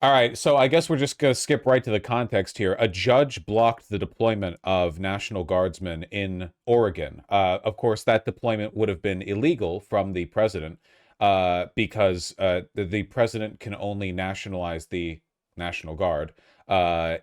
All right, so I guess we're just going to skip right to the context here. A judge blocked the deployment of National Guardsmen in Oregon. Of course, that deployment would have been illegal from the president because the president can only nationalize the National Guard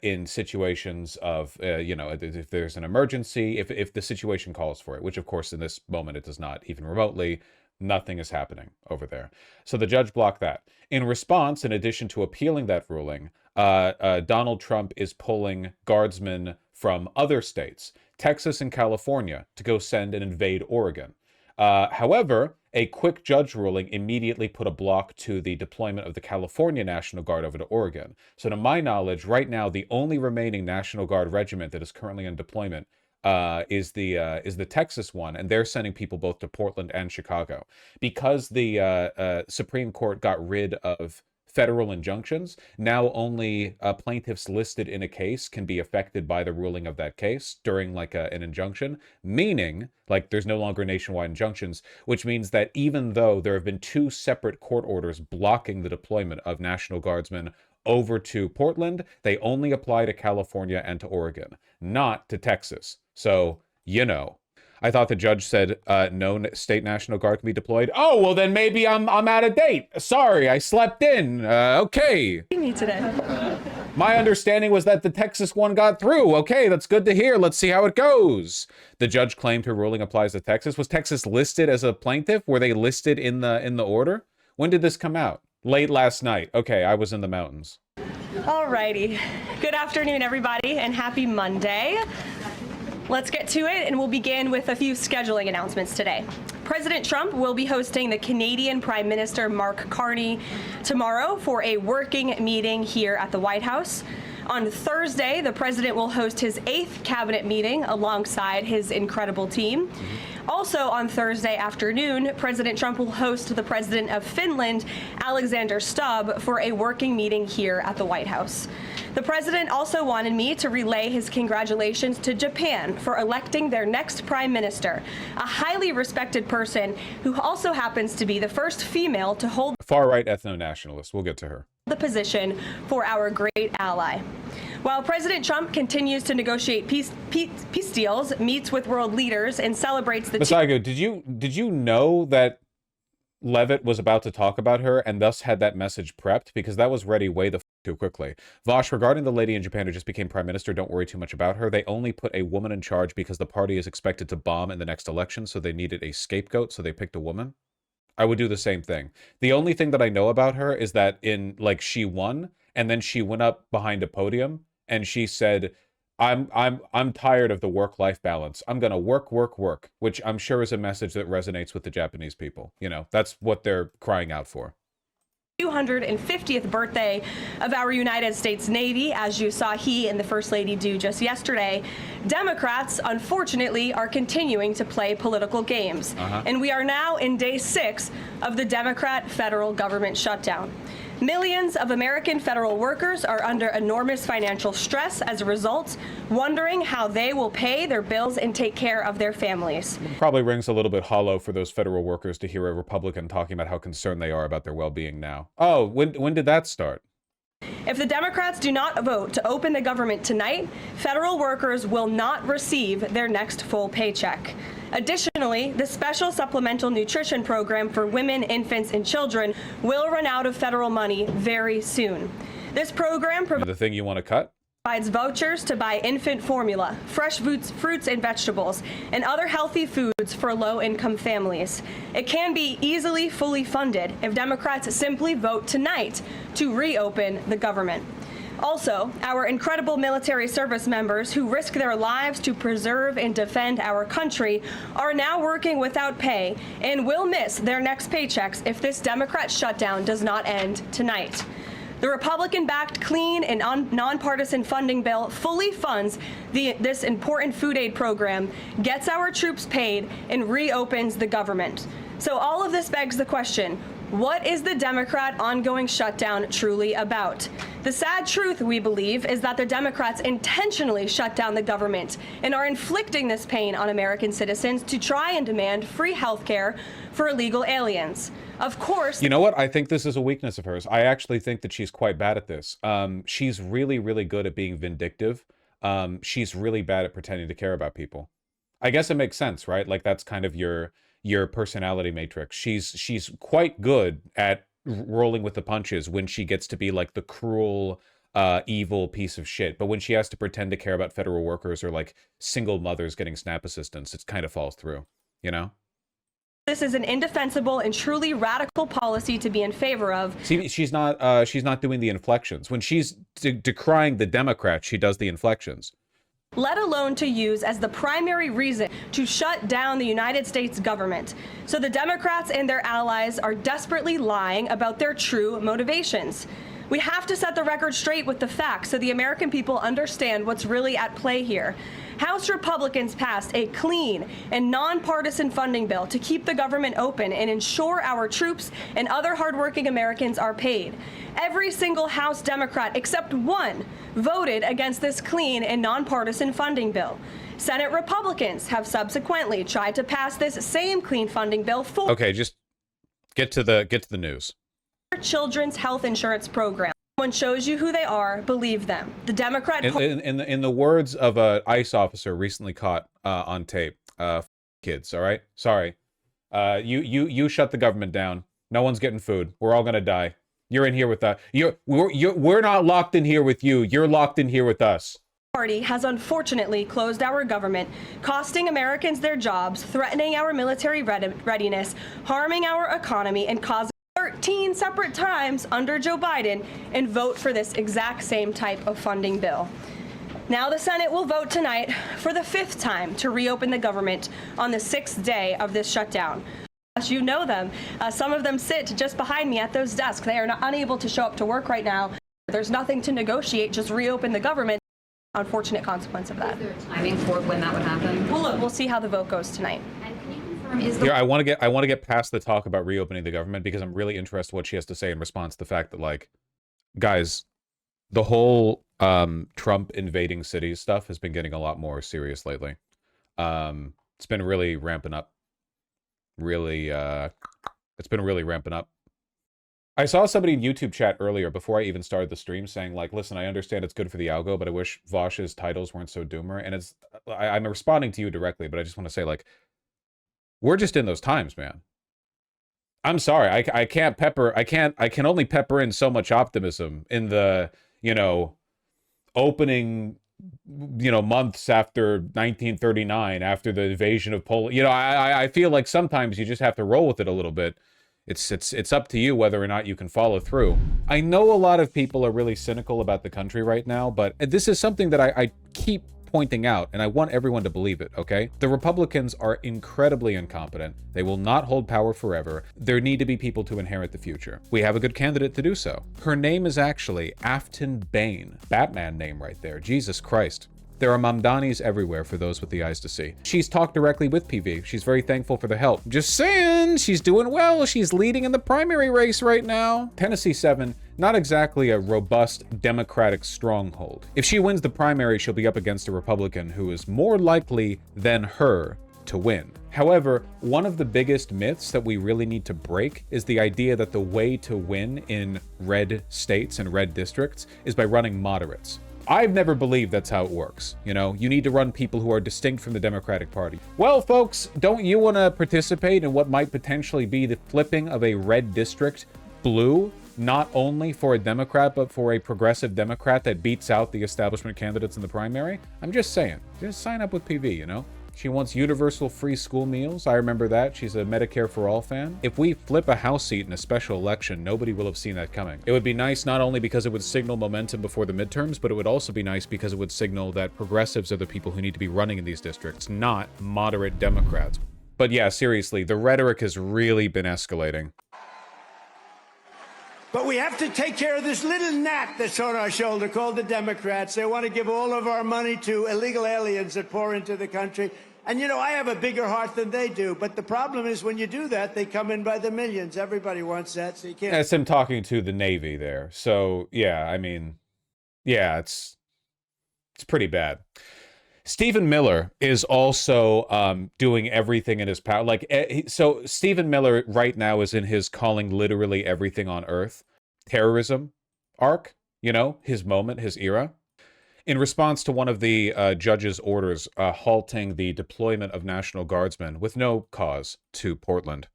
in situations of, if there's an emergency, if the situation calls for it, which, of course, in this moment it does not, even remotely. Nothing is happening over there. So the judge blocked that. In response, in addition to appealing that ruling, Donald Trump is pulling guardsmen from other states, Texas and California, to go send and invade Oregon. However, a quick judge ruling immediately put a block to the deployment of the California National Guard over to Oregon. So to my knowledge, right now, the only remaining National Guard regiment that is currently in deployment is the Texas one, and they're sending people both to Portland and Chicago. Because the Supreme Court got rid of federal injunctions, now only plaintiffs listed in a case can be affected by the ruling of that case during like an injunction, meaning like there's no longer nationwide injunctions, which means that even though there have been two separate court orders blocking the deployment of National Guardsmen over to Portland, they only apply to California and to Oregon, not to Texas. So, I thought the judge said no state National Guard can be deployed. Oh, well, then maybe I'm out of date. Sorry, I slept in. Okay. Me today. My understanding was that the Texas one got through. Okay, that's good to hear. Let's see how it goes. The judge claimed her ruling applies to Texas. Was Texas listed as a plaintiff? Were they listed in the order? When did this come out? Late last night. Okay, I was in the mountains. Alrighty. Good afternoon, everybody, and happy Monday. Let's get to it, and we'll begin with a few scheduling announcements today. President Trump will be hosting the Canadian Prime Minister Mark Carney tomorrow for a working meeting here at the White House. On Thursday, the president will host his 8th cabinet meeting alongside his incredible team. Also on Thursday afternoon, President Trump will host the president of Finland, Alexander Stubb, for a working meeting here at the White House. The president also wanted me to relay his congratulations to Japan for electing their next prime minister, a highly respected person who also happens to be the first female to hold far-right ethno-nationalist. We'll get to her. The position for our great ally. While President Trump continues to negotiate peace deals, meets with world leaders, and celebrates the... Masaigo, did you know that Levitt was about to talk about her and thus had that message prepped? Because that was ready way the too quickly. Vosh, regarding the lady in Japan who just became prime minister, don't worry too much about her. They only put a woman in charge because the party is expected to bomb in the next election, so they needed a scapegoat, so they picked a woman. I would do the same thing. The only thing that I know about her is that she won, and then she went up behind a podium and she said, I'm tired of the work-life balance. I'm gonna work, which I'm sure is a message that resonates with the Japanese people. That's what they're crying out for. 250th birthday of our United States Navy, as you saw he and the First Lady do just yesterday. Democrats, unfortunately, are continuing to play political games. And we are now in day 6 of the Democrat federal government shutdown. Millions of American federal workers are under enormous financial stress as a result, wondering how they will pay their bills and take care of their families. Probably rings a little bit hollow for those federal workers to hear a Republican talking about how concerned they are about their well-being now. Oh, when did that start? If the Democrats do not vote to open the government tonight, federal workers will not receive their next full paycheck. Additionally, the special supplemental nutrition program for women, infants, and children will run out of federal money very soon. This program the thing you want to cut? Provides vouchers to buy infant formula, fresh fruits and vegetables, and other healthy foods for low-income families. It can be easily fully funded if Democrats simply vote tonight to reopen the government. Also, our incredible military service members who risk their lives to preserve and defend our country are now working without pay and will miss their next paychecks if this Democrat shutdown does not end tonight. The Republican-backed clean and nonpartisan funding bill fully funds this important food aid program, gets our troops paid, and reopens the government. So all of this begs the question, what is the Democrat ongoing shutdown truly about? The sad truth, we believe, is that the Democrats intentionally shut down the government and are inflicting this pain on American citizens to try and demand free health care for illegal aliens. Of course. You know what? I think this is a weakness of hers. I actually think that she's quite bad at this. She's really, really good at being vindictive. She's really bad at pretending to care about people. I guess it makes sense, right? Like that's kind of your personality matrix. She's quite good at rolling with the punches when she gets to be like the cruel, evil piece of shit. But when she has to pretend to care about federal workers or like single mothers getting SNAP assistance, it kind of falls through, you know? This is an indefensible and truly radical policy to be in favor of. See, she's not doing the inflections. When she's decrying the Democrats, she does the inflections. Let alone to use as the primary reason to shut down the United States government. So the Democrats and their allies are desperately lying about their true motivations. We have to set the record straight with the facts so the American people understand what's really at play here. House Republicans passed a clean and nonpartisan funding bill to keep the government open and ensure our troops and other hardworking Americans are paid. Every single House Democrat except one voted against this clean and nonpartisan funding bill. Senate Republicans have subsequently tried to pass this same clean funding bill for Okay, just get to the news. Children's health insurance program. Someone shows you who they are, believe them. The Democrat in the words of a ICE officer recently caught on tape, kids, all right? Sorry. You shut the government down. No one's getting food. We're all gonna die. You're in here with us. We're not locked in here with you. You're locked in here with us. Party has unfortunately closed our government, costing Americans their jobs, threatening our military readiness, harming our economy, and causing 13 separate times under Joe Biden and vote for this exact same type of funding bill. Now the Senate will vote tonight for the 5th time to reopen the government on the 6th day of this shutdown. As you know them, some of them sit just behind me at those desks. They are unable to show up to work right now. There's nothing to negotiate, just reopen the government. Unfortunate consequence of that. Is there a timing for when that would happen? Well, look, we'll see how the vote goes tonight. Here, I want to get past the talk about reopening the government because I'm really interested what she has to say in response to the fact that, like, guys, the whole Trump invading cities stuff has been getting a lot more serious lately. It's been really ramping up. It's been really ramping up. I saw somebody in YouTube chat earlier before I even started the stream saying, like, listen, I understand it's good for the algo, but I wish Vosh's titles weren't so doomer. And I'm responding to you directly, but I just want to say, like, we're just in those times, man. I'm sorry. I can only pepper in so much optimism in the, opening, months after 1939, after the invasion of Poland. I feel like sometimes you just have to roll with it a little bit. It's up to you whether or not you can follow through. I know a lot of people are really cynical about the country right now, but this is something that I keep pointing out, and I want everyone to believe it, okay? The Republicans are incredibly incompetent. They will not hold power forever. There need to be people to inherit the future. We have a good candidate to do so. Her name is actually Afton Bain. Batman name right there. Jesus Christ. There are Mamdanis everywhere for those with the eyes to see. She's talked directly with PV. She's very thankful for the help. Just saying, she's doing well. She's leading in the primary race right now. Tennessee 7, not exactly a robust Democratic stronghold. If she wins the primary, she'll be up against a Republican who is more likely than her to win. However, one of the biggest myths that we really need to break is the idea that the way to win in red states and red districts is by running moderates. I've never believed that's how it works. You need to run people who are distinct from the Democratic Party. Well, folks, don't you want to participate in what might potentially be the flipping of a red district blue, not only for a Democrat, but for a progressive Democrat that beats out the establishment candidates in the primary? I'm just saying, just sign up with PV, She wants universal free school meals. I remember that. She's a Medicare for All fan. If we flip a House seat in a special election, nobody will have seen that coming. It would be nice not only because it would signal momentum before the midterms, but it would also be nice because it would signal that progressives are the people who need to be running in these districts, not moderate Democrats. But yeah, seriously, the rhetoric has really been escalating. But we have to take care of this little gnat that's on our shoulder called the Democrats. They want to give all of our money to illegal aliens that pour into the country. And, I have a bigger heart than they do. But the problem is when you do that, they come in by the millions. Everybody wants that, so you can't. That's him talking to the Navy there. So, yeah, it's pretty bad. Stephen Miller is also doing everything in his power. Like, so Stephen Miller right now is in his calling literally everything on earth terrorism arc, you know, his moment, his era. In response to one of the judge's orders halting the deployment of National Guardsmen with no cause to Portland.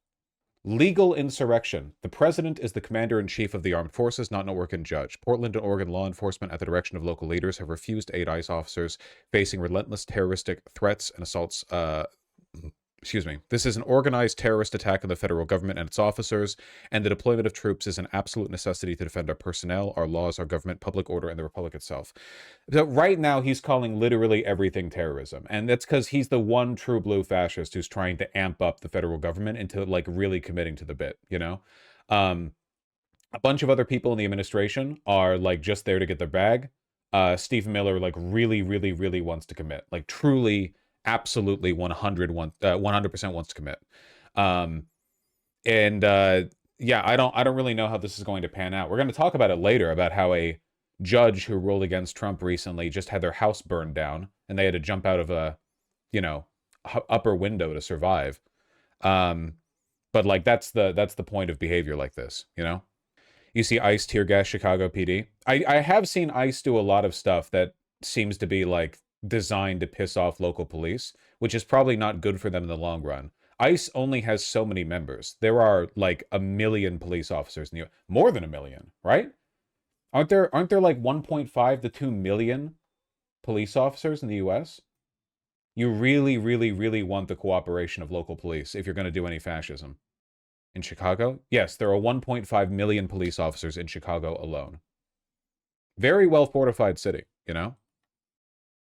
Legal insurrection. The president is the commander-in-chief of the armed forces, not an Oregon judge. Portland and Oregon law enforcement, at the direction of local leaders, have refused to aid ICE officers facing relentless terroristic threats and assaults. This is an organized terrorist attack on the federal government and its officers, and the deployment of troops is an absolute necessity to defend our personnel, our laws, our government, public order, and the republic itself. So right now, he's calling literally everything terrorism, and that's because he's the one true blue fascist who's trying to amp up the federal government into, like, really committing to the bit, you know? A bunch of other people in the administration are, like, just there to get their bag. Stephen Miller, like, really, really, really wants to commit. Like, truly, absolutely 100% wants to commit. Yeah, I don't really know how this is going to pan out. We're going to talk about it later, about how a judge who ruled against Trump recently just had their house burned down and they had to jump out of a, you know, upper window to survive. But like that's the point of behavior like this, you know? You see ICE tear gas Chicago PD. I have seen ICE do a lot of stuff that seems to be like designed to piss off local police, which is probably not good for them in the long run. ICE only has so many members. There are like 1 million police officers in the U.S. More than 1 million, right? Aren't there like 1.5 to 2 million police officers in the U.S.? You really, really, really want the cooperation of local police if you're going to do any fascism. In Chicago? Yes, there are 1.5 million police officers in Chicago alone. Very well fortified city, you know?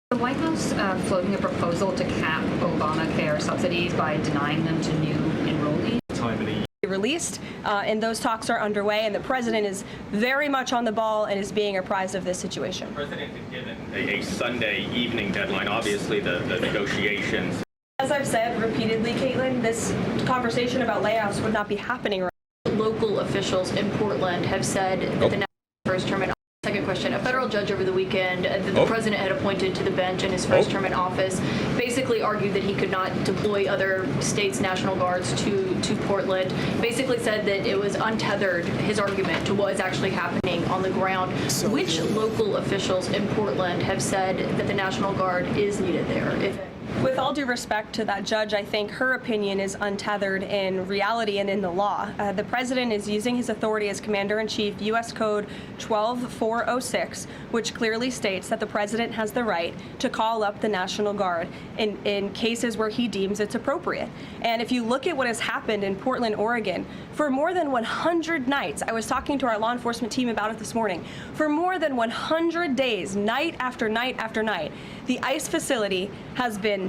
The White House floating a proposal to cap Obamacare subsidies by denying them to new enrollees. Released, and those talks are underway, and the president is very much on the ball and is being apprised of this situation. The president is given a Sunday evening deadline, obviously the negotiations. As I've said repeatedly, Caitlin, this conversation about layoffs would not be happening right now. Local officials in Portland have said that the first term in Second question. A federal judge over the weekend that the president had appointed to the bench in his first term in office basically argued that he could not deploy other states' National Guards to Portland. Basically said that it was untethered, his argument, to what is actually happening on the ground. Which local officials in Portland have said that the National Guard is needed there? With all due respect to that judge, I think her opinion is untethered in reality and in the law. The president is using his authority as Commander-in-Chief, U.S. Code 12406, which clearly states that the president has the right to call up the National Guard in cases where he deems it's appropriate. And if you look at what has happened in Portland, Oregon, for more than 100 nights, I was talking to our law enforcement team about it this morning, for more than 100 days, night after night after night, the ICE facility has been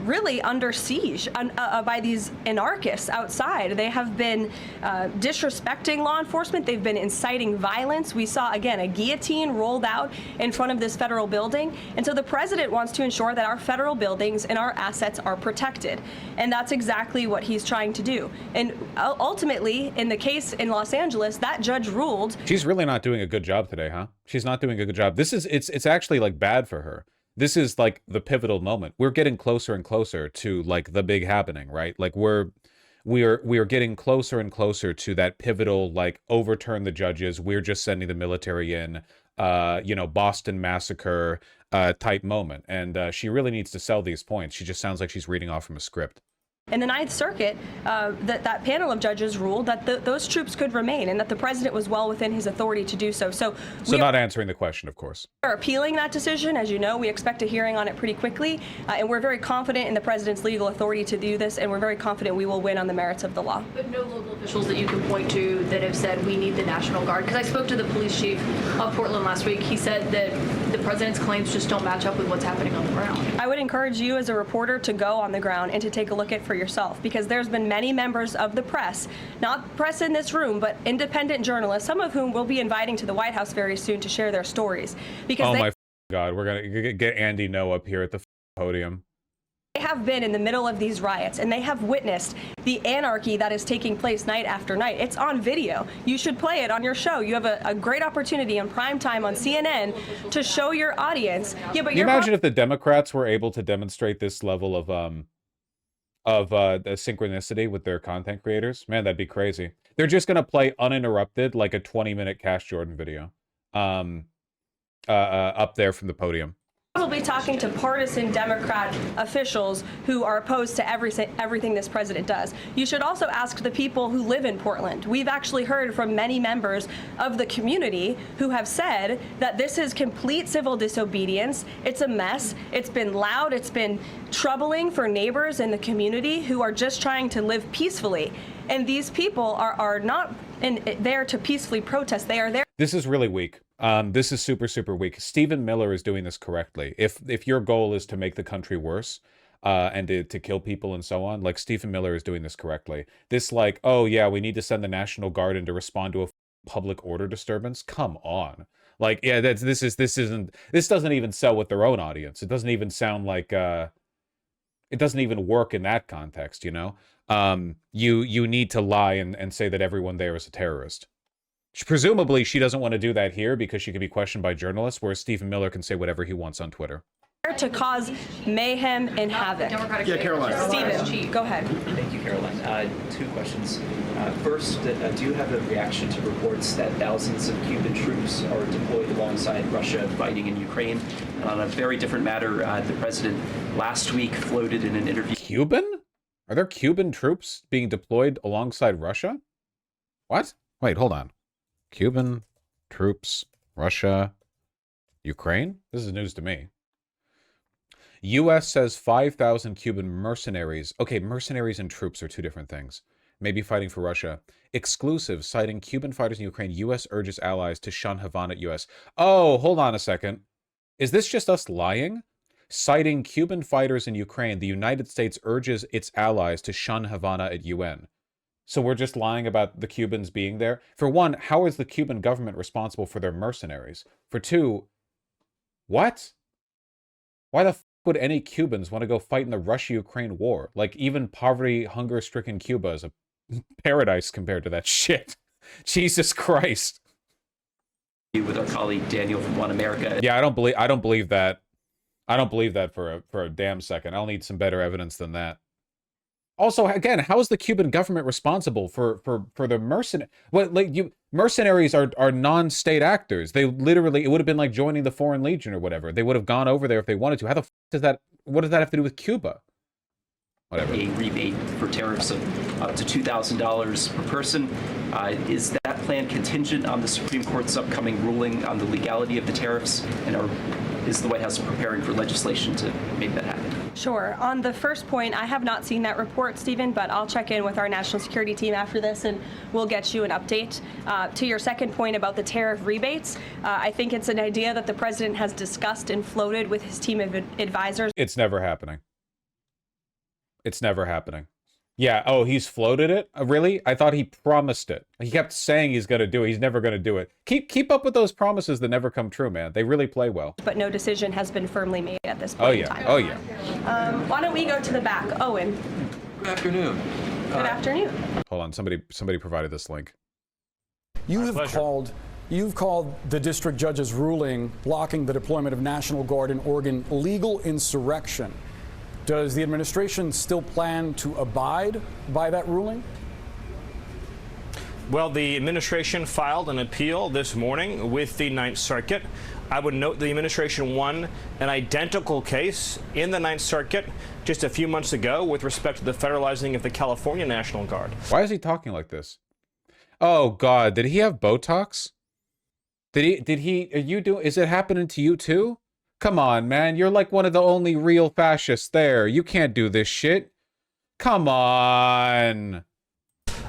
really under siege by these anarchists outside. They have been disrespecting law enforcement. They've been inciting violence. We saw, again, a guillotine rolled out in front of this federal building. And so the president wants to ensure that our federal buildings and our assets are protected. And that's exactly what he's trying to do. And ultimately, in the case in Los Angeles, that judge ruled. She's really not doing a good job today, huh? She's not doing a good job. It's actually like bad for her. This is like the pivotal moment. We're getting closer and closer to like the big happening, right? Like we are getting closer and closer to that pivotal, like, overturn the judges, we're just sending the military in, Boston Massacre type moment. And she really needs to sell these points. She just sounds like she's reading off from a script. In the Ninth Circuit, that panel of judges ruled that those troops could remain and that the president was well within his authority to do so. So not answering the question, of course. We're appealing that decision. As you know, we expect a hearing on it pretty quickly, and we're very confident in the president's legal authority to do this, and we're very confident we will win on the merits of the law. But no local officials that you can point to that have said we need the National Guard? Because I spoke to the police chief of Portland last week. He said that the president's claims just don't match up with what's happening on the ground. I would encourage you as a reporter to go on the ground and to take a look at for yourself, because there's been many members of the press, not press in this room, but independent journalists, some of whom we'll be inviting to the White House very soon to share their stories. Because my God, we're going to get Andy No up here at the podium. They have been in the middle of these riots, and they have witnessed the anarchy that is taking place night after night. It's on video. You should play it on your show. You have a great opportunity in prime time on CNN to show your audience. Yeah, but Can you imagine if the Democrats were able to demonstrate this level of the synchronicity with their content creators? Man, that'd be crazy. They're just gonna play uninterrupted like a 20-minute Cash Jordan video, up there from the podium. Probably talking to partisan Democrat officials who are opposed to everything this president does. You should also ask the people who live in Portland. We've actually heard from many members of the community who have said that this is complete civil disobedience. It's a mess. It's been loud. It's been troubling for neighbors in the community who are just trying to live peacefully. And these people are not there to peacefully protest. They are there. This is really weak. This is super, super weak. Stephen Miller is doing this correctly. If your goal is to make the country worse, and to kill people and so on, like, Stephen Miller is doing this correctly. This, like, oh yeah, we need to send the National Guard in to respond to a public order disturbance. Come on. Like, yeah, this doesn't even sell with their own audience. It doesn't even sound like, it doesn't even work in that context, you know? You need to lie and say that everyone there is a terrorist. Presumably, she doesn't want to do that here because she could be questioned by journalists, whereas Stephen Miller can say whatever he wants on Twitter. To cause mayhem and havoc. Yeah, Caroline. Stephen, go ahead. Thank you, Caroline. Two questions. First, do you have a reaction to reports that thousands of Cuban troops are deployed alongside Russia fighting in Ukraine? And on a very different matter, the president last week floated in an interview. Cuban? Are there Cuban troops being deployed alongside Russia? What? Wait, hold on. Cuban troops, Russia, Ukraine? This is news to me. U.S. says 5,000 Cuban mercenaries. Okay, mercenaries and troops are two different things. Maybe fighting for Russia. Exclusive, citing Cuban fighters in Ukraine. U.S. urges allies to shun Havana at U.S. Oh, hold on a second. Is this just us lying? Citing Cuban fighters in Ukraine, the United States urges its allies to shun Havana at UN. So we're just lying about the Cubans being there? For one, how is the Cuban government responsible for their mercenaries? For two, what? Why the f would any Cubans want to go fight in the Russia-Ukraine war? Like, even poverty, hunger-stricken Cuba is a paradise compared to that shit. Jesus Christ. With our colleague Daniel from One America. Yeah, I don't believe that. I don't believe that for a damn second. I'll need some better evidence than that. Also, again, how is the Cuban government responsible for the mercenaries? What, like, mercenaries are non-state actors. They literally, it would have been like joining the Foreign Legion or whatever. They would have gone over there if they wanted to. How the f does that? What does that have to do with Cuba? Whatever. A rebate for tariffs of up to $2,000 per person. Is that plan contingent on the Supreme Court's upcoming ruling on the legality of the tariffs? And is the White House preparing for legislation to make that happen? Sure. On the first point, I have not seen that report, Stephen, but I'll check in with our national security team after this and we'll get you an update. To your second point about the tariff rebates, I think it's an idea that the president has discussed and floated with his team of advisors. It's never happening. It's never happening. Yeah, oh, he's floated it? Really? I thought he promised it. He kept saying he's going to do it. He's never going to do it. Keep up with those promises that never come true, man. They really play well. But no decision has been firmly made at this point in time. Oh, yeah. Why don't we go to the back? Owen. Good afternoon. Good afternoon. Hold on. Somebody provided this link. You've called the district judge's ruling blocking the deployment of National Guard in Oregon legal insurrection. Does the administration still plan to abide by that ruling? Well, the administration filed an appeal this morning with the Ninth Circuit. I would note the administration won an identical case in the Ninth Circuit just a few months ago with respect to the federalizing of the California National Guard. Why is he talking like this? Oh, God. Did he have Botox? Is it happening to you too? Come on, man. You're like one of the only real fascists there. You can't do this shit. Come on.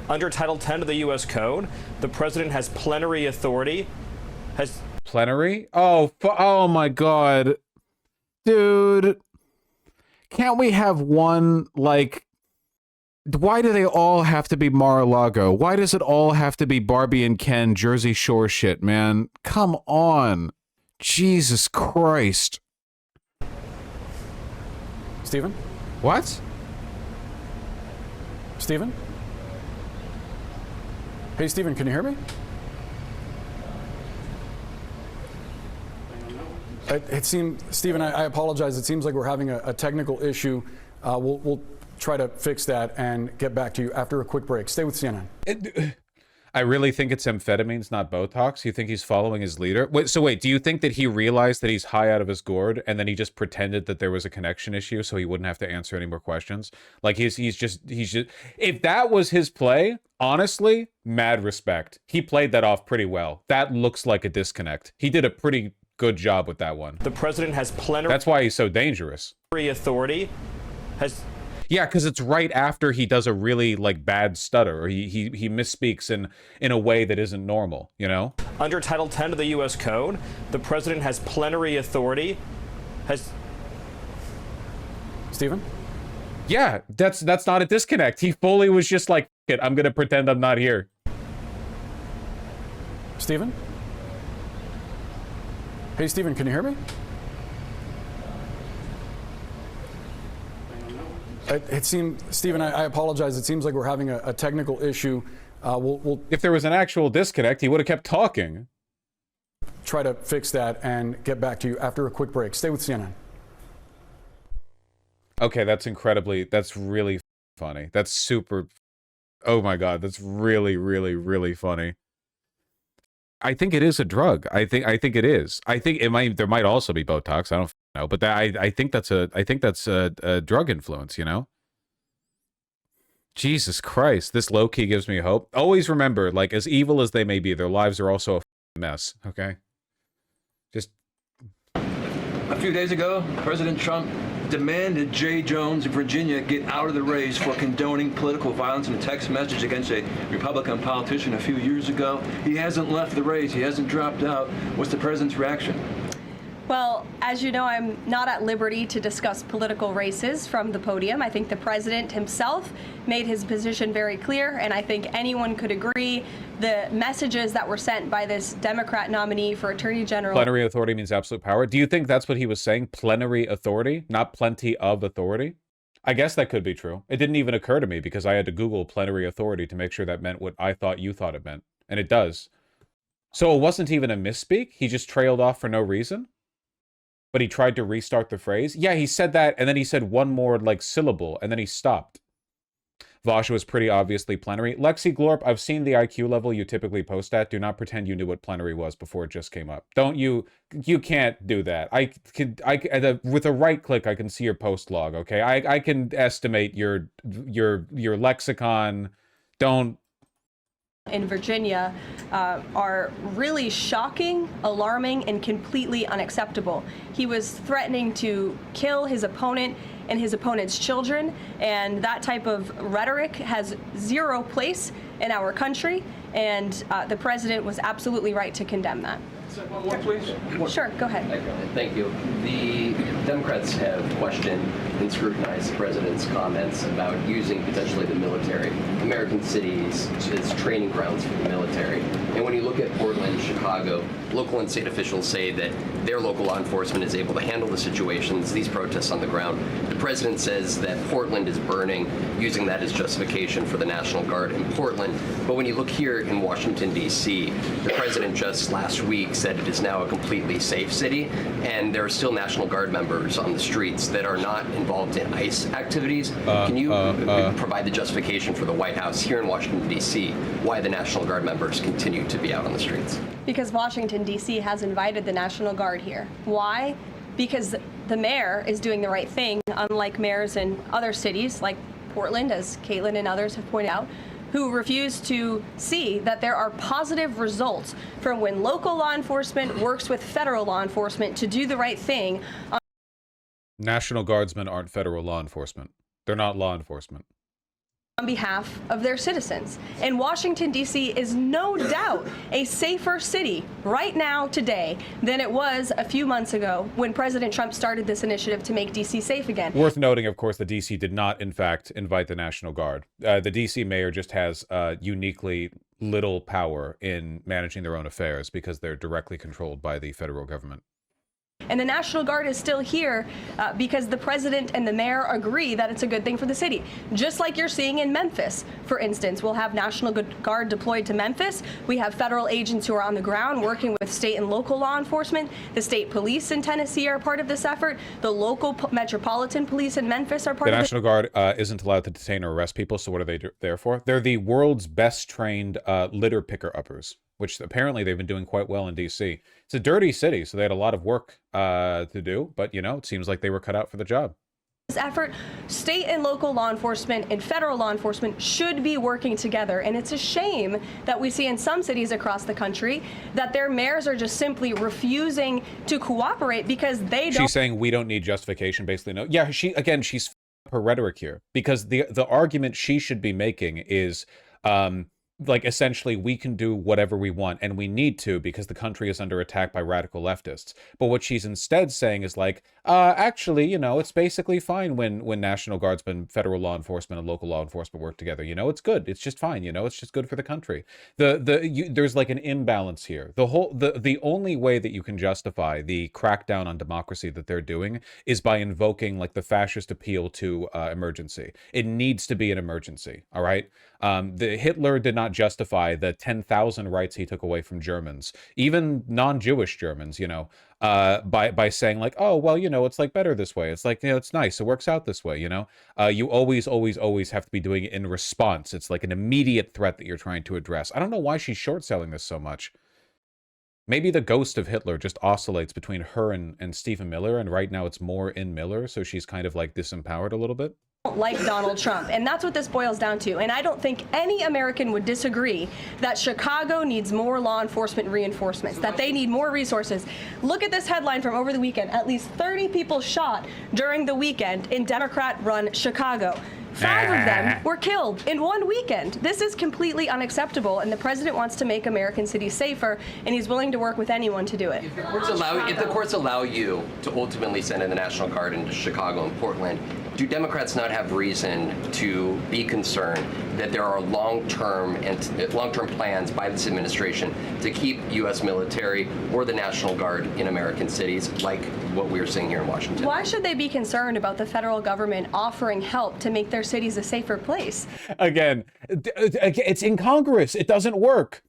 Under Title 10 of the U.S. Code, the president has plenary authority. Plenary? Oh my God. Dude. Can't we have one, like... Why do they all have to be Mar-a-Lago? Why does it all have to be Barbie and Ken Jersey Shore shit, man? Come on. Jesus Christ. Stephen? What? Stephen? Hey, Stephen, can you hear me? It seemed, Stephen, I apologize. It seems like we're having a technical issue. We'll try to fix that and get back to you after a quick break. Stay with CNN. I really think it's amphetamines, not Botox. You think he's following his leader? Wait, do you think that he realized that he's high out of his gourd and then he just pretended that there was a connection issue so he wouldn't have to answer any more questions? Like he's just if that was his play, honestly, mad respect. He played that off pretty well. That looks like a disconnect. He did a pretty good job with that one. The president has plenary That's why he's so dangerous. authority. Yeah, because it's right after he does a really like bad stutter, or he misspeaks in a way that isn't normal, you know? Under Title 10 of the U.S. Code, the president has plenary authority. Stephen? Yeah, that's not a disconnect. He fully was just like, "F it, I'm gonna pretend I'm not here." Stephen? Hey, Stephen, can you hear me? It seemed, Stephen, I apologize. It seems like we're having a technical issue. We'll If there was an actual disconnect, he would have kept talking. try to fix that and get back to you after a quick break. Stay with CNN. Okay, that's really funny. That's super, oh my God, that's really, really, really funny. I think it is a drug. I think it is. I think there might also be Botox. I don't know, but I think that's a drug influence, you know? Jesus Christ, this low-key gives me hope. Always remember, like, as evil as they may be, their lives are also a mess, okay? Just... A few days ago, President Trump demanded Jay Jones of Virginia get out of the race for condoning political violence in a text message against a Republican politician a few years ago. He hasn't left the race. He hasn't dropped out. What's the president's reaction? Well, as you know, I'm not at liberty to discuss political races from the podium. I think the president himself made his position very clear, and I think anyone could agree the messages that were sent by this Democrat nominee for Attorney General. Plenary authority means absolute power. Do you think that's what he was saying? Plenary authority, not plenty of authority? I guess that could be true. It didn't even occur to me because I had to Google plenary authority to make sure that meant what I thought you thought it meant. And it does. So it wasn't even a misspeak? He just trailed off for no reason? But he tried to restart the phrase? Yeah, he said that, and then he said one more, like, syllable, and then he stopped. Vasha was pretty obviously plenary. Lexi Glorp, I've seen the IQ level you typically post at. Do not pretend you knew what plenary was before it just came up. Don't you can't do that. With a right click, I can see your post log, okay? I can estimate your lexicon. Don't... in Virginia are really shocking, alarming, and completely unacceptable. He was threatening to kill his opponent and his opponent's children, and that type of rhetoric has zero place in our country, and the president was absolutely right to condemn that. One more, please. Sure, go ahead. Thank you. The Democrats have questioned and scrutinized the president's comments about using potentially the military, American cities, as training grounds for the military. And when you look at Portland, Chicago, local and state officials say that their local law enforcement is able to handle the situations, these protests on the ground. The president says that Portland is burning, using that as justification for the National Guard in Portland. But when you look here in Washington, D.C., the president just last week said it is now a completely safe city, and there are still National Guard members on the streets that are not involved in ICE activities. Can you provide the justification for the White House here in Washington, D.C., why the National Guard members continue to be out on the streets? Because Washington, D.C. has invited the National Guard here. Why? Because the mayor is doing the right thing, unlike mayors in other cities like Portland, as Caitlin and others have pointed out, who refuse to see that there are positive results from when local law enforcement works with federal law enforcement to do the right thing. National Guardsmen aren't federal law enforcement. They're not law enforcement. On behalf of their citizens. And Washington, D.C. is no doubt a safer city right now, today, than it was a few months ago when President Trump started this initiative to make D.C. safe again. Worth noting, of course, that D.C. did not, in fact, invite the National Guard. The D.C. mayor just has uniquely little power in managing their own affairs because they're directly controlled by the federal government. And the National Guard is still here because the president and the mayor agree that it's a good thing for the city. Just like you're seeing in Memphis, for instance. We'll have National Guard deployed to Memphis. We have federal agents who are on the ground working with state and local law enforcement. The state police in Tennessee are part of this effort. The local metropolitan police in Memphis are part of The this. National Guard isn't allowed to detain or arrest people, so what are they there for? They're the world's best trained litter picker-uppers, which apparently they've been doing quite well in D.C. It's a dirty city, so they had a lot of work to do, but, you know, it seems like they were cut out for the job. This effort, state and local law enforcement and federal law enforcement should be working together. And it's a shame that we see in some cities across the country that their mayors are just simply refusing to cooperate because they don't. She's saying we don't need justification, basically. No. Yeah, she's her rhetoric here, because the argument she should be making is like, essentially, we can do whatever we want, and we need to because the country is under attack by radical leftists. But what she's instead saying is like, actually, you know, it's basically fine when National Guardsmen, federal law enforcement, and local law enforcement work together. You know, it's good. It's just fine. You know, it's just good for the country. There's like an imbalance here. The only way that you can justify the crackdown on democracy that they're doing is by invoking like the fascist appeal to emergency. It needs to be an emergency. All right. The Hitler did not justify the 10,000 rights he took away from Germans, even non-Jewish Germans, you know, by saying like, oh, well, you know, it's like better this way. It's like, you know, it's nice. It works out this way, you know. You always have to be doing it in response. It's like an immediate threat that you're trying to address. I don't know why she's short-selling this so much. Maybe the ghost of Hitler just oscillates between her and Stephen Miller, and right now it's more in Miller, so she's kind of like disempowered a little bit. Like Donald Trump. And that's what this boils down to. And I don't think any American would disagree that Chicago needs more law enforcement reinforcements, that they need more resources. Look at this headline from over the weekend. At least 30 people shot during the weekend in Democrat-run Chicago. 5 of them were killed in one weekend. This is completely unacceptable, and the president wants to make American cities safer, and he's willing to work with anyone to do it. If the courts allow you to ultimately send in the National Guard into Chicago and Portland, do Democrats not have reason to be concerned that there are long-term plans by this administration to keep U.S. military or the National Guard in American cities, like what we're seeing here in Washington? Why should they be concerned about the federal government offering help to make their cities a safer place? Again, it's incongruous. It doesn't work.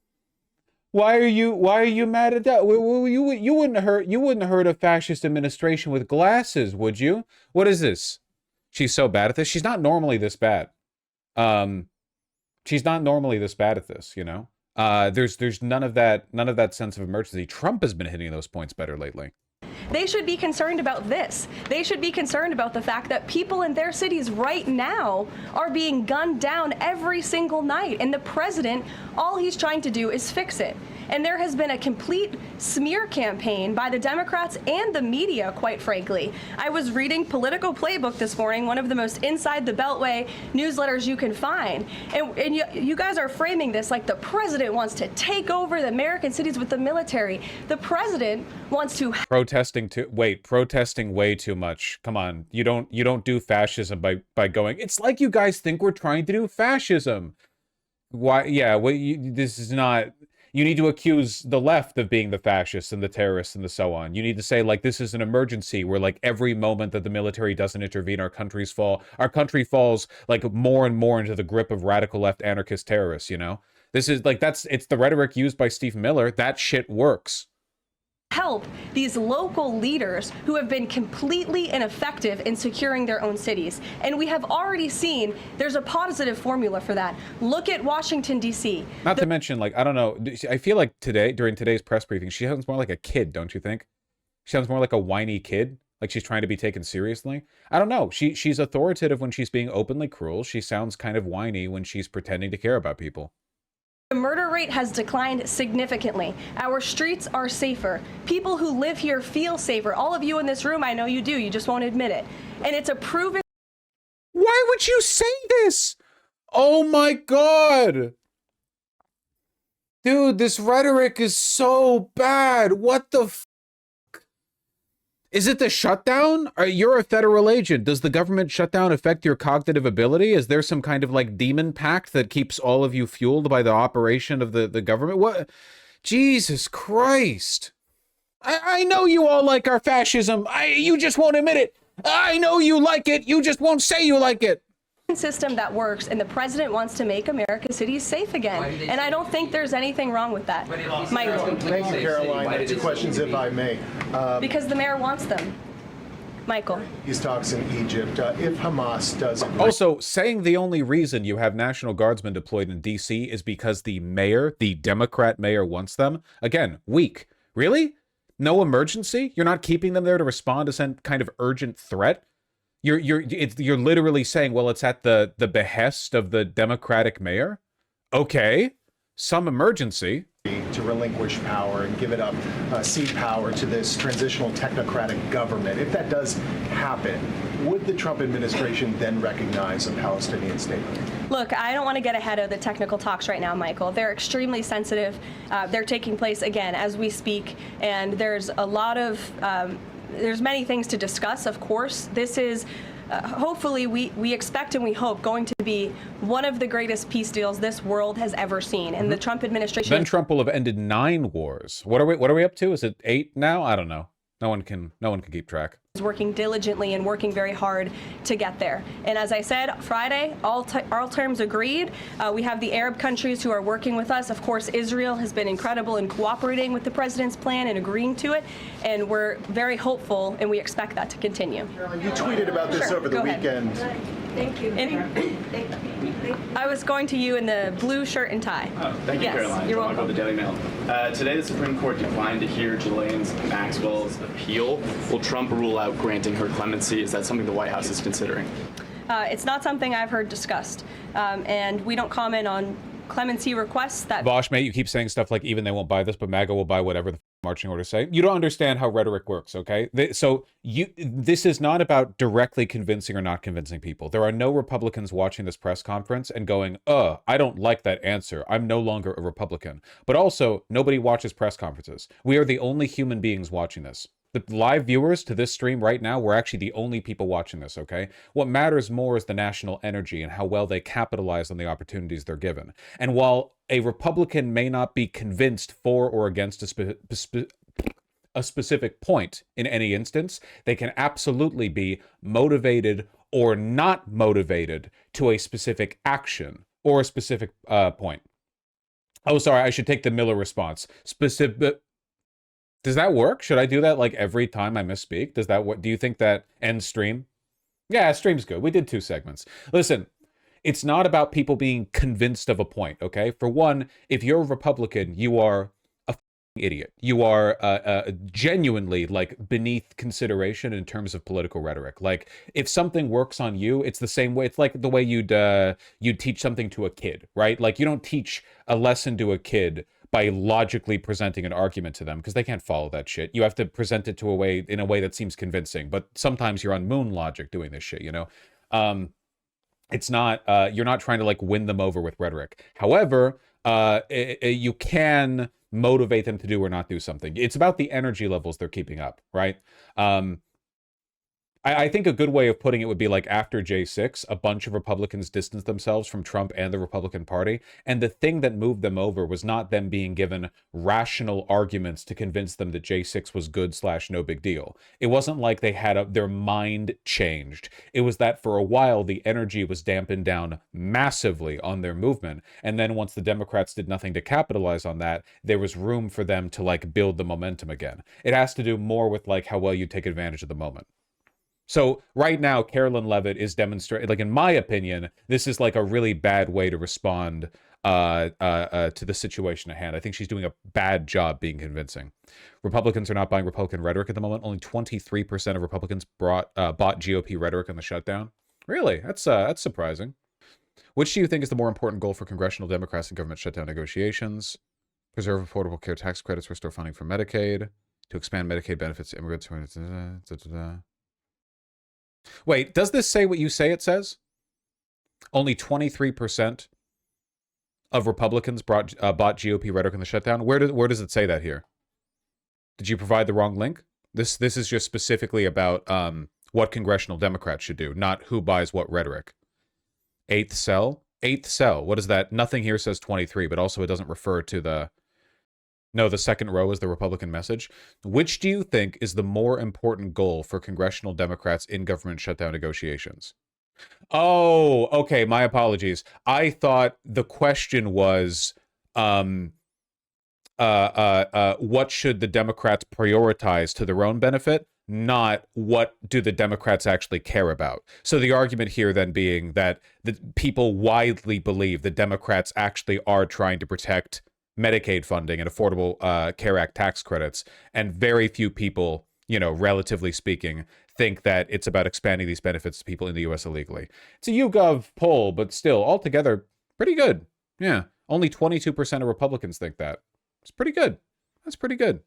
Why are you mad at that? You wouldn't hurt a fascist administration with glasses, would you? What is this? She's so bad at this. She's not normally this bad. She's not normally this bad at this, you know? There's none of that sense of emergency. Trump has been hitting those points better lately. They should be concerned about this. They should be concerned about the fact that people in their cities right now are being gunned down every single night. And the president, all he's trying to do is fix it. And there has been a complete smear campaign by the Democrats and the media, quite frankly. I was reading Political Playbook this morning, one of the most inside the Beltway newsletters you can find. And you guys are framing this like the president wants to take over the American cities with the military. The president wants to protesting way too much. Come on. You don't do fascism by going, it's like you guys think we're trying to do fascism. Why? Yeah, this is not. You need to accuse the left of being the fascists and the terrorists and the so on. You need to say, like, this is an emergency where, like, every moment that the military doesn't intervene, our country falls, like, more and more into the grip of radical left anarchist terrorists, you know? This is, like, it's the rhetoric used by Steve Miller. That shit works. Help these local leaders who have been completely ineffective in securing their own cities. And we have already seen there's a positive formula for that. Look at Washington, D.C. Not to mention, like, I don't know, I feel like during today's press briefing, she sounds more like a kid, don't you think? She sounds more like a whiny kid, like she's trying to be taken seriously. I don't know. She's authoritative when she's being openly cruel. She sounds kind of whiny when she's pretending to care about people. The murder rate has declined significantly. Our streets are safer. People who live here feel safer. All of you in this room, I know you do. You just won't admit it. And it's a proven... Why would you say this? Oh my God. Dude, this rhetoric is so bad. What the f... Is it the shutdown? You're a federal agent. Does the government shutdown affect your cognitive ability? Is there some kind of like demon pact that keeps all of you fueled by the operation of the government? What? Jesus Christ. I know you all like our fascism. You just won't admit it. I know you like it. You just won't say you like it. System that works, and the president wants to make America's cities safe again. And I don't think there's anything wrong with that. Michael. Thank you, Caroline. 2 questions, if I may. Because the mayor wants them. Michael. These talks in Egypt. If Hamas does agree. Also, saying the only reason you have National Guardsmen deployed in D.C. is because the mayor, the Democrat mayor, wants them. Again, weak. Really? No emergency? You're not keeping them there to respond to some kind of urgent threat? You're literally saying, well, it's at the behest of the Democratic mayor? Okay. Some emergency. To relinquish power and give it up, cede power to this transitional technocratic government. If that does happen, would the Trump administration then recognize a Palestinian state? Look, I don't want to get ahead of the technical talks right now, Michael. They're extremely sensitive. They're taking place, again, as we speak, and there's a lot of, there's many things to discuss, of course. This is hopefully we expect and we hope going to be one of the greatest peace deals this world has ever seen. And the Trump administration. Then Trump will have ended 9 wars. What are we up to? Is it 8 now? I don't know. No one can keep track. Is working diligently and working very hard to get there. And as I said, Friday, all terms agreed. We have the Arab countries who are working with us. Of course, Israel has been incredible in cooperating with the president's plan and agreeing to it. And we're very hopeful, and we expect that to continue. Carolyn, you tweeted about this over the weekend. Thank you. I was going to you in the blue shirt and tie. Oh, thank you, yes, Caroline. You're welcome. welcome. The Daily Mail. Today, the Supreme Court declined to hear Ghislaine Maxwell's appeal. Will Trump rule out granting her clemency? Is that something the White House is considering? It's not something I've heard discussed, and we don't comment on clemency requests. That Bosch, mate, you keep saying stuff like even they won't buy this, but MAGA will buy whatever the marching orders say. You don't understand how rhetoric works, okay? This is not about directly convincing or not convincing people. There are no Republicans watching this press conference and going, I don't like that answer. I'm no longer a Republican. But also, nobody watches press conferences. We are the only human beings watching this. The live viewers to this stream right now, we're actually the only people watching this, okay? What matters more is the national energy and how well they capitalize on the opportunities they're given. And while a Republican may not be convinced for or against a specific point in any instance, they can absolutely be motivated or not motivated to a specific action or a specific point. Oh, sorry, I should take the Miller response. Does that work? Should I do that like every time I misspeak? Does that work? Do you think that ends stream? Yeah, stream's good. We did 2 segments. Listen, it's not about people being convinced of a point, okay? For one, if you're a Republican, you are a idiot. You are genuinely like beneath consideration in terms of political rhetoric. Like if something works on you, it's the same way. It's like the way you'd teach something to a kid, right? Like you don't teach a lesson to a kid by logically presenting an argument to them because they can't follow that shit. You have to present it in a way that seems convincing. But sometimes you're on moon logic doing this shit, you know? It's not, you're not trying to like win them over with rhetoric. However, you can motivate them to do or not do something. It's about the energy levels they're keeping up, right? I think a good way of putting it would be like after J6, a bunch of Republicans distanced themselves from Trump and the Republican Party. And the thing that moved them over was not them being given rational arguments to convince them that J6 was good / no big deal. It wasn't like they had their mind changed. It was that for a while, the energy was dampened down massively on their movement. And then once the Democrats did nothing to capitalize on that, there was room for them to like build the momentum again. It has to do more with like how well you take advantage of the moment. So right now, Carolyn Levitt is demonstrating, like in my opinion, this is like a really bad way to respond to the situation at hand. I think she's doing a bad job being convincing. Republicans are not buying Republican rhetoric at the moment. Only 23% of Republicans bought GOP rhetoric on the shutdown. Really? That's surprising. Which do you think is the more important goal for congressional Democrats in government shutdown negotiations? Preserve affordable care tax credits, restore funding for Medicaid, to expand Medicaid benefits to immigrants. Wait, does this say what you say it says? Only 23% of Republicans bought GOP rhetoric in the shutdown. Where does it say that here? Did you provide the wrong link? This is just specifically about what congressional Democrats should do, not who buys what rhetoric. Eighth cell. What is that? Nothing here says 23, but also it doesn't refer to the... No, the second row is the Republican message. Which do you think is the more important goal for congressional Democrats in government shutdown negotiations? Oh, okay. My apologies. I thought the question was, what should the Democrats prioritize to their own benefit, not what do the Democrats actually care about. So the argument here then being that the people widely believe the Democrats actually are trying to protect Medicaid funding and Affordable Care Act tax credits, and very few people, you know, relatively speaking, think that it's about expanding these benefits to people in the U.S. illegally. It's a YouGov poll, but still, altogether, pretty good. Yeah, only 22% of Republicans think that. It's pretty good. That's pretty good.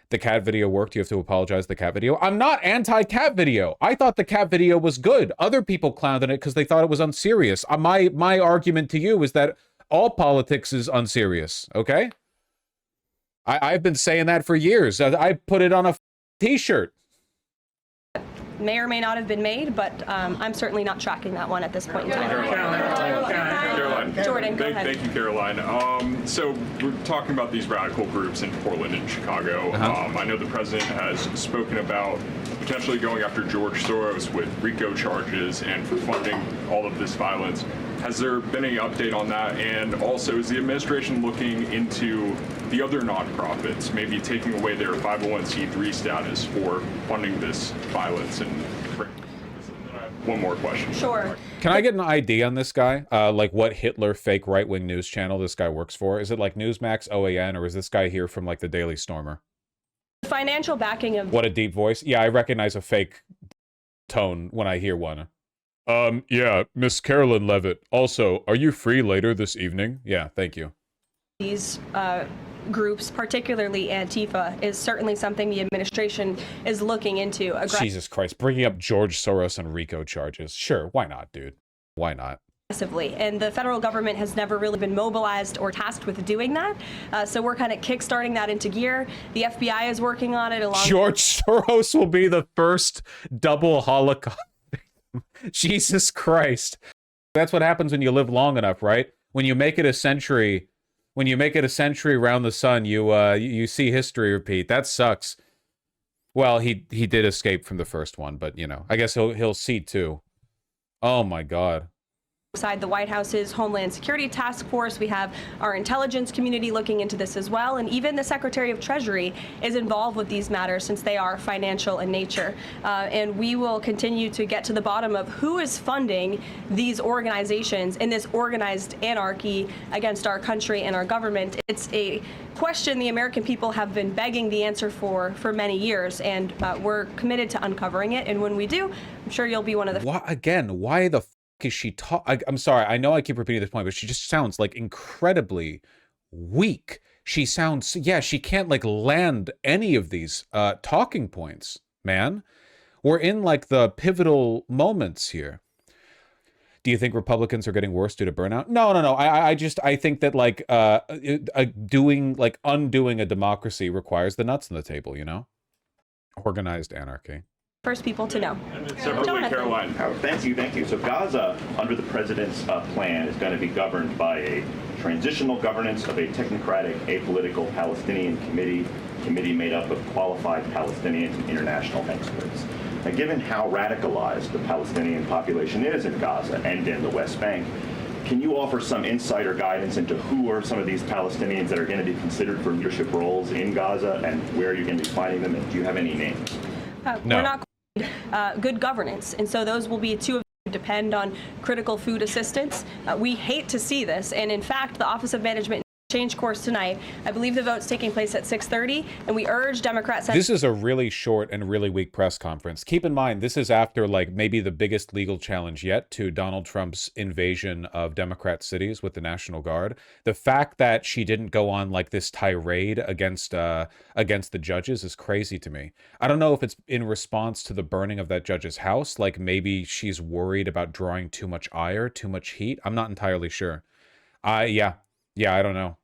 The cat video worked. You have to apologize. The cat video. I'm not anti-cat video. I thought the cat video was good. Other people clowned on it because they thought it was unserious. My argument to you is that all politics is unserious, okay? I've been saying that for years. I put it on a t-shirt. May or may not have been made, but I'm certainly not tracking that one at this point in time. Caroline. Jordan, go ahead. Thank you, Caroline. So we're talking about these radical groups in Portland and Chicago. I know the president has spoken about potentially going after George Soros with RICO charges and for funding all of this violence. Has there been any update on that? And also, is the administration looking into the other nonprofits, maybe taking away their 501c3 status for funding this violence? And one more question. Sure. Can I get an ID on this guy? Like what Hitler fake right-wing news channel this guy works for? Is it like Newsmax, OAN, or is this guy here from like the Daily Stormer? Financial backing of... What a deep voice. Yeah, I recognize a fake tone when I hear one. Yeah, Miss Carolyn Levitt. Also, are you free later this evening? Yeah, thank you. These groups, particularly Antifa, is certainly something the administration is looking into. Jesus Christ, bringing up George Soros and RICO charges. Sure, why not, dude? Why not? Aggressively, and the federal government has never really been mobilized or tasked with doing that. So we're kind of kickstarting that into gear. The FBI is working on it along. George Soros will be the first double Holocaust. Jesus Christ. That's what happens when you live long enough, right? When you make it a century, around the sun, you see history repeat. That sucks. Well, he did escape from the first one, but you know, I guess he'll see too. Oh my God. Inside the White House's Homeland Security Task Force, we have our intelligence community looking into this as well, and even the Secretary of Treasury is involved with these matters since they are financial in nature. And we will continue to get to the bottom of who is funding these organizations in this organized anarchy against our country and our government. It's a question the American people have been begging the answer for many years, and we're committed to uncovering it. And when we do, I'm sure you'll be one of the... Why the is she I'm sorry, I know I keep repeating this point, but she just sounds like incredibly weak. She sounds, yeah, she can't like land any of these talking points, man. We're in like the pivotal moments here. Do you think Republicans are getting worse due to burnout? No. I think that like undoing a democracy requires the nuts on the table, you know? Organized anarchy. First people to know. Separately, Caroline. Thank you. So Gaza, under the president's plan, is going to be governed by a transitional governance of a technocratic, apolitical Palestinian committee made up of qualified Palestinians and international experts. Now, given how radicalized the Palestinian population is in Gaza and in the West Bank, can you offer some insight or guidance into who are some of these Palestinians that are going to be considered for leadership roles in Gaza, and where you're going to be finding them, and do you have any names? No. We're not good governance, and so those will be two of them depend on critical food assistance. We hate to see this, and in fact, the Office of Management change course tonight. I believe the vote's taking place at 6:30, and we urge Democrats... This is a really short and really weak press conference. Keep in mind, this is after like maybe the biggest legal challenge yet to Donald Trump's invasion of Democrat cities with the National Guard. The fact that she didn't go on like this tirade against the judges is crazy to me. I don't know if it's in response to the burning of that judge's house, like maybe she's worried about drawing too much ire, too much heat. I'm not entirely sure. Yeah, I don't know.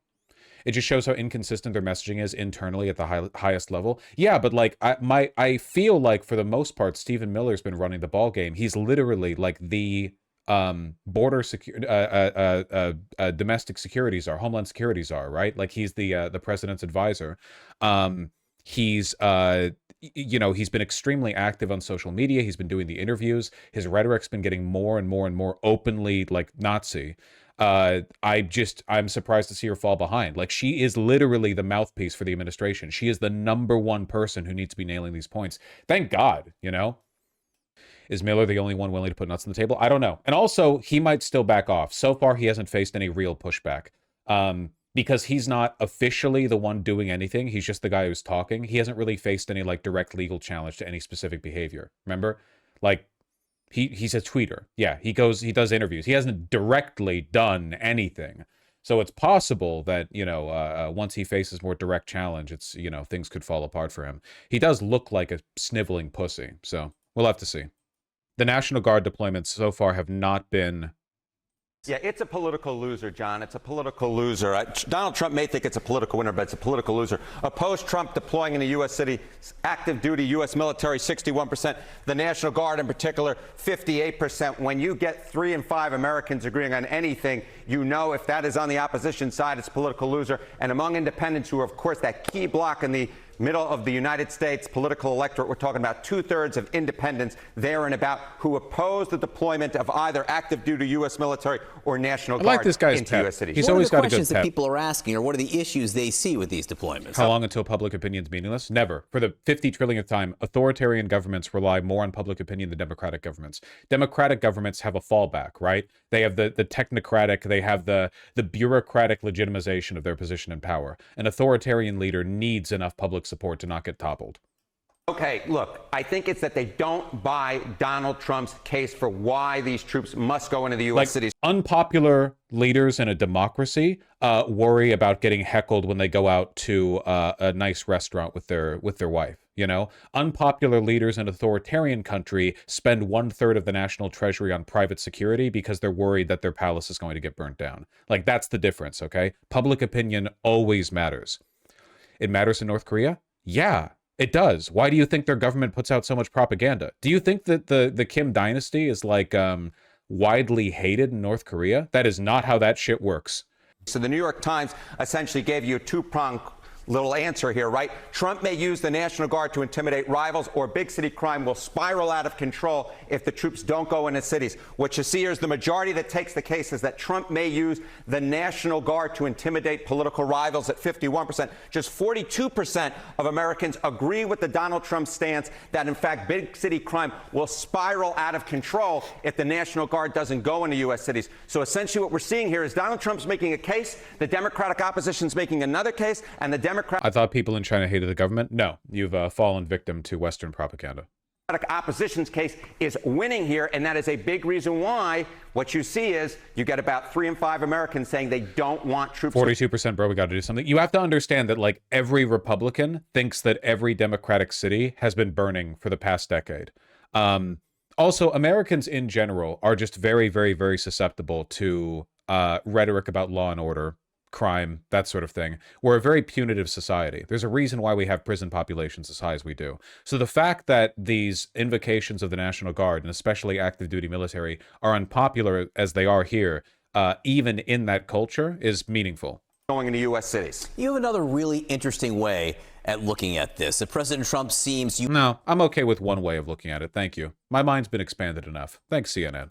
It just shows how inconsistent their messaging is internally at the highest level. Yeah, but like I feel like for the most part, Stephen Miller's been running the ball game. He's literally like the border security, domestic security czar, homeland security czar, right? Like he's the president's advisor. He's he's been extremely active on social media. He's been doing the interviews. His rhetoric's been getting more and more and more openly like Nazi. I'm surprised to see her fall behind. Like, she is literally the mouthpiece for the administration. She is the #1 person who needs to be nailing these points. Thank God, you know? Is Miller the only one willing to put nuts on the table? I don't know. And also, he might still back off. So far, he hasn't faced any real pushback. Because he's not officially the one doing anything. He's just the guy who's talking. He hasn't really faced any, like, direct legal challenge to any specific behavior. Remember? Like, he's a tweeter. Yeah, he does interviews. He hasn't directly done anything. So it's possible that, once he faces more direct challenge, it's, things could fall apart for him. He does look like a sniveling pussy. So we'll have to see. The National Guard deployments so far have not been... Yeah, it's a political loser, John. It's a political loser. Donald Trump may think it's a political winner, but it's a political loser. Oppose Trump deploying in a U.S. city, active duty U.S. military, 61%. The National Guard in particular, 58%. When you get 3 in 5 Americans agreeing on anything, you know if that is on the opposition side, it's a political loser. And among independents, who are, of course, that key block in the middle of the United States political electorate, we're talking about 2/3 of independents there and about who oppose the deployment of either active duty U.S. military or National Guard into U.S. cities. He's always got a good questions that people are asking, or what are the issues they see with these deployments? How long until public opinion is meaningless? Never. For the 50 trillionth time, authoritarian governments rely more on public opinion than democratic governments. Democratic governments have a fallback, right? They have the technocratic, they have the bureaucratic legitimization of their position in power. An authoritarian leader needs enough public support to not get toppled. Okay, look, I think it's that they don't buy Donald Trump's case for why these troops must go into the U.S. cities. Unpopular leaders in a democracy worry about getting heckled when they go out to a nice restaurant with their wife. Unpopular leaders in an authoritarian country spend 1/3 of the national treasury on private security because they're worried that their palace is going to get burnt down. Like, that's the difference, okay? Public opinion always matters. It matters in North Korea? Yeah, it does. Why do you think their government puts out so much propaganda? Do you think that the Kim dynasty is like widely hated in North Korea? That is not how that shit works. So the New York Times essentially gave you a two-pronged little answer here, right? Trump may use the National Guard to intimidate rivals, or big city crime will spiral out of control if the troops don't go into cities. What you see here is the majority that takes the case is that Trump may use the National Guard to intimidate political rivals at 51%. Just 42% of Americans agree with the Donald Trump stance that, in fact, big city crime will spiral out of control if the National Guard doesn't go into U.S. cities. So essentially what we're seeing here is Donald Trump's making a case, the Democratic opposition's making another case, and the I thought people in China hated the government. No, you've fallen victim to Western propaganda. Opposition's case is winning here, and that is a big reason why what you see is you get about 3 in 5 Americans saying they don't want troops. 42%, bro, we got to do something. You have to understand that, like, every Republican thinks that every Democratic city has been burning for the past decade. Also, Americans in general are just very, very, very susceptible to rhetoric about law and order, crime, that sort of thing. We're a very punitive society. There's a reason why we have prison populations as high as we do. So the fact that these invocations of the National Guard, and especially active duty military, are unpopular as they are here, even in that culture, is meaningful. Going into U.S. cities. You have another really interesting way at looking at this. If President Trump seems... No, I'm okay with one way of looking at it. Thank you. My mind's been expanded enough. Thanks, CNN.